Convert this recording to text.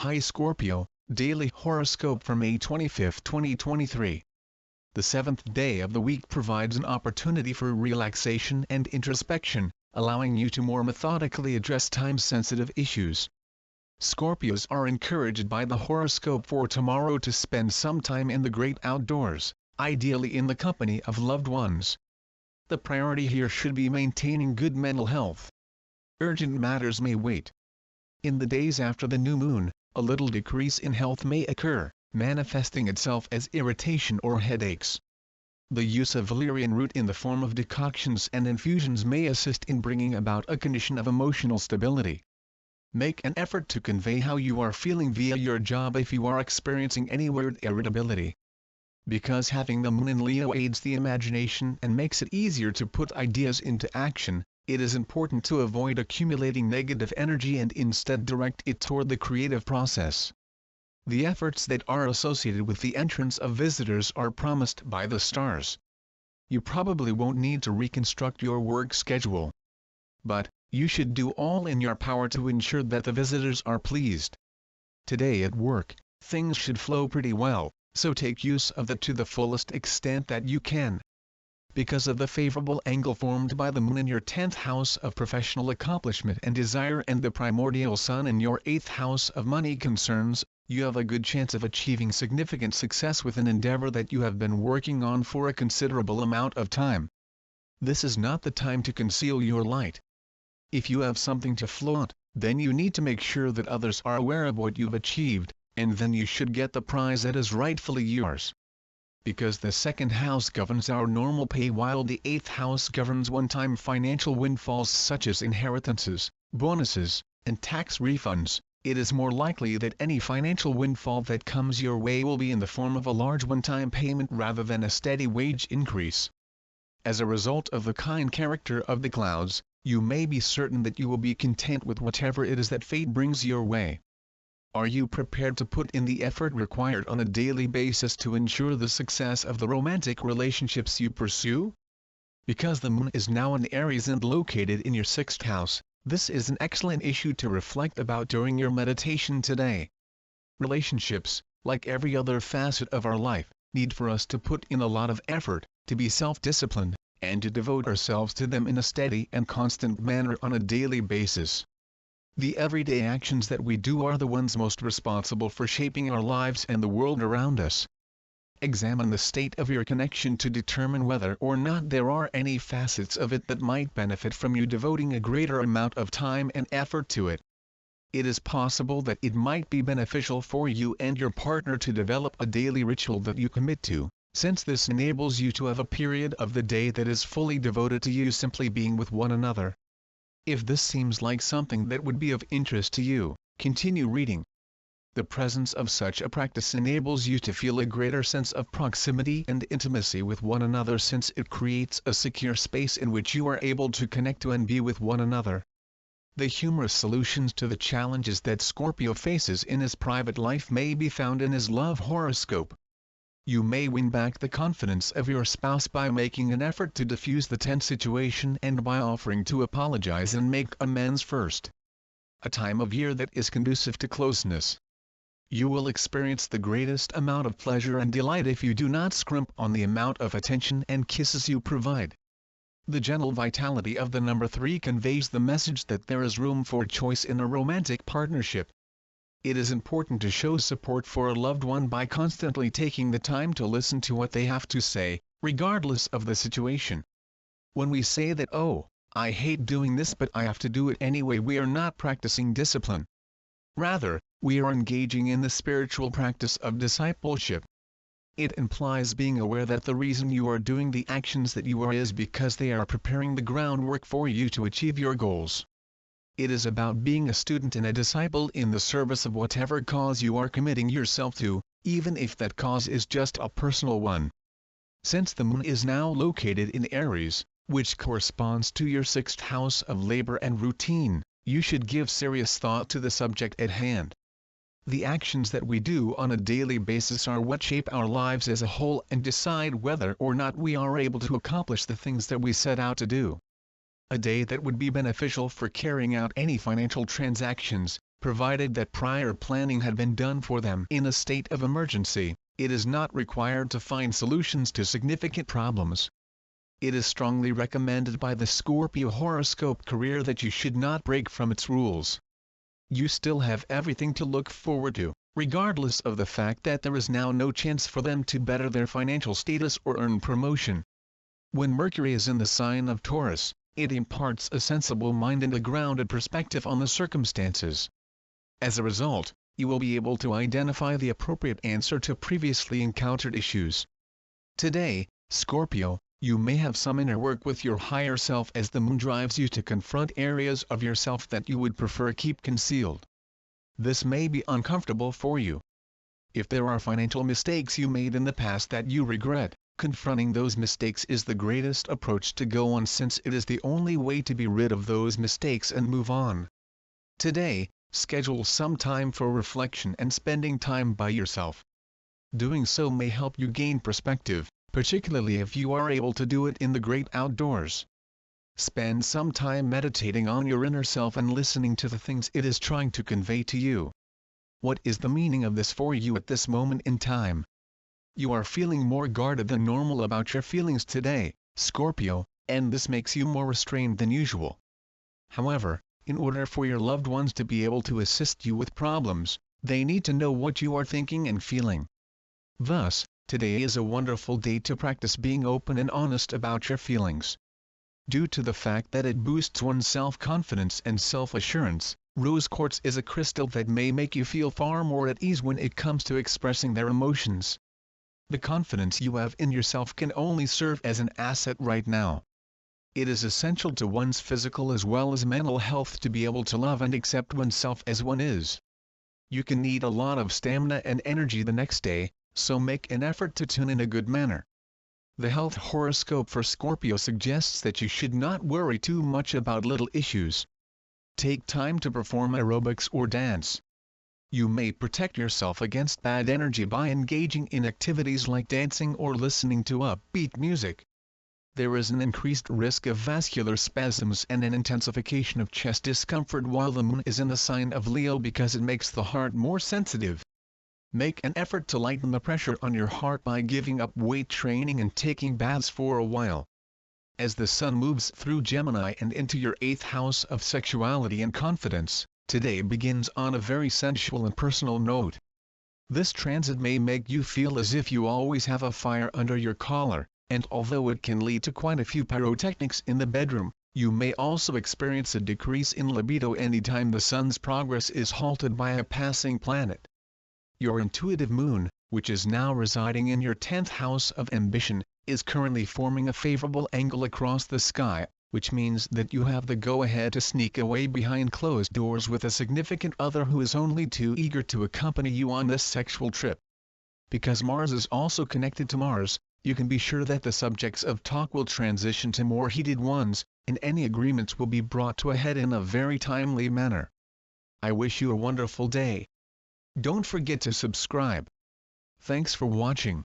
Hi Scorpio, Daily Horoscope for May 25, 2023. The seventh day of the week provides an opportunity for relaxation and introspection, allowing you to more methodically address time-sensitive issues. Scorpios are encouraged by the horoscope for tomorrow to spend some time in the great outdoors, ideally in the company of loved ones. The priority here should be maintaining good mental health. Urgent matters may wait. In the days after the new moon, a little decrease in health may occur, manifesting itself as irritation or headaches. The use of valerian root in the form of decoctions and infusions may assist in bringing about a condition of emotional stability. Make an effort to convey how you are feeling via your job if you are experiencing any word irritability. Because having the moon in Leo aids the imagination and makes it easier to put ideas into action, it is important to avoid accumulating negative energy and instead direct it toward the creative process. The efforts that are associated with the entrance of visitors are promised by the stars. You probably won't need to reconstruct your work schedule. But, you should do all in your power to ensure that the visitors are pleased. Today at work, things should flow pretty well, so take use of that to the fullest extent that you can. Because of the favorable angle formed by the moon in your 10th house of professional accomplishment and desire and the primordial sun in your 8th house of money concerns, you have a good chance of achieving significant success with an endeavor that you have been working on for a considerable amount of time. This is not the time to conceal your light. If you have something to flaunt, then you need to make sure that others are aware of what you've achieved, and then you should get the prize that is rightfully yours. Because the 2nd house governs our normal pay while the 8th house governs one-time financial windfalls such as inheritances, bonuses, and tax refunds, it is more likely that any financial windfall that comes your way will be in the form of a large one-time payment rather than a steady wage increase. As a result of the kind character of the clouds, you may be certain that you will be content with whatever it is that fate brings your way. Are you prepared to put in the effort required on a daily basis to ensure the success of the romantic relationships you pursue? Because the moon is now in Aries and located in your 6th house, this is an excellent issue to reflect about during your meditation today. Relationships, like every other facet of our life, need for us to put in a lot of effort, to be self-disciplined, and to devote ourselves to them in a steady and constant manner on a daily basis. The everyday actions that we do are the ones most responsible for shaping our lives and the world around us. Examine the state of your connection to determine whether or not there are any facets of it that might benefit from you devoting a greater amount of time and effort to it. It is possible that it might be beneficial for you and your partner to develop a daily ritual that you commit to, since this enables you to have a period of the day that is fully devoted to you simply being with one another. If this seems like something that would be of interest to you, continue reading. The presence of such a practice enables you to feel a greater sense of proximity and intimacy with one another since it creates a secure space in which you are able to connect to and be with one another. The humorous solutions to the challenges that Scorpio faces in his private life may be found in his love horoscope. You may win back the confidence of your spouse by making an effort to diffuse the tense situation and by offering to apologize and make amends first. A time of year that is conducive to closeness. You will experience the greatest amount of pleasure and delight if you do not scrimp on the amount of attention and kisses you provide. The gentle vitality of the number 3 conveys the message that there is room for choice in a romantic partnership. It is important to show support for a loved one by constantly taking the time to listen to what they have to say, regardless of the situation. When we say that, "Oh, I hate doing this but I have to do it anyway," we are not practicing discipline. Rather, we are engaging in the spiritual practice of discipleship. It implies being aware that the reason you are doing the actions that you are is because they are preparing the groundwork for you to achieve your goals. It is about being a student and a disciple in the service of whatever cause you are committing yourself to, even if that cause is just a personal one. Since the moon is now located in Aries, which corresponds to your 6th house of labor and routine, you should give serious thought to the subject at hand. The actions that we do on a daily basis are what shape our lives as a whole and decide whether or not we are able to accomplish the things that we set out to do. A day that would be beneficial for carrying out any financial transactions, provided that prior planning had been done for them in a state of emergency. It is not required to find solutions to significant problems. It is strongly recommended by the Scorpio horoscope career that you should not break from its rules. You still have everything to look forward to, regardless of the fact that there is now no chance for them to better their financial status or earn promotion. When Mercury is in the sign of Taurus, it imparts a sensible mind and a grounded perspective on the circumstances. As a result, you will be able to identify the appropriate answer to previously encountered issues. Today, Scorpio, you may have some inner work with your higher self as the moon drives you to confront areas of yourself that you would prefer keep concealed. This may be uncomfortable for you. If there are financial mistakes you made in the past that you regret, confronting those mistakes is the greatest approach to go on, since it is the only way to be rid of those mistakes and move on. Today, schedule some time for reflection and spending time by yourself. Doing so may help you gain perspective, particularly if you are able to do it in the great outdoors. Spend some time meditating on your inner self and listening to the things it is trying to convey to you. What is the meaning of this for you at this moment in time? You are feeling more guarded than normal about your feelings today, Scorpio, and this makes you more restrained than usual. However, in order for your loved ones to be able to assist you with problems, they need to know what you are thinking and feeling. Thus, today is a wonderful day to practice being open and honest about your feelings. Due to the fact that it boosts one's self-confidence and self-assurance, rose quartz is a crystal that may make you feel far more at ease when it comes to expressing their emotions. The confidence you have in yourself can only serve as an asset right now. It is essential to one's physical as well as mental health to be able to love and accept oneself as one is. You can need a lot of stamina and energy the next day, so make an effort to tune in a good manner. The health horoscope for Scorpio suggests that you should not worry too much about little issues. Take time to perform aerobics or dance. You may protect yourself against bad energy by engaging in activities like dancing or listening to upbeat music. There is an increased risk of vascular spasms and an intensification of chest discomfort while the moon is in the sign of Leo because it makes the heart more sensitive. Make an effort to lighten the pressure on your heart by giving up weight training and taking baths for a while. As the sun moves through Gemini and into your 8th house of sexuality and confidence, today begins on a very sensual and personal note. This transit may make you feel as if you always have a fire under your collar, and although it can lead to quite a few pyrotechnics in the bedroom, you may also experience a decrease in libido anytime the sun's progress is halted by a passing planet. Your intuitive moon, which is now residing in your 10th house of ambition, is currently forming a favorable angle across the sky, which means that you have the go-ahead to sneak away behind closed doors with a significant other who is only too eager to accompany you on this sexual trip. Because Mars is also connected to Mars, you can be sure that the subjects of talk will transition to more heated ones, and any agreements will be brought to a head in a very timely manner. I wish you a wonderful day. Don't forget to subscribe. Thanks for watching.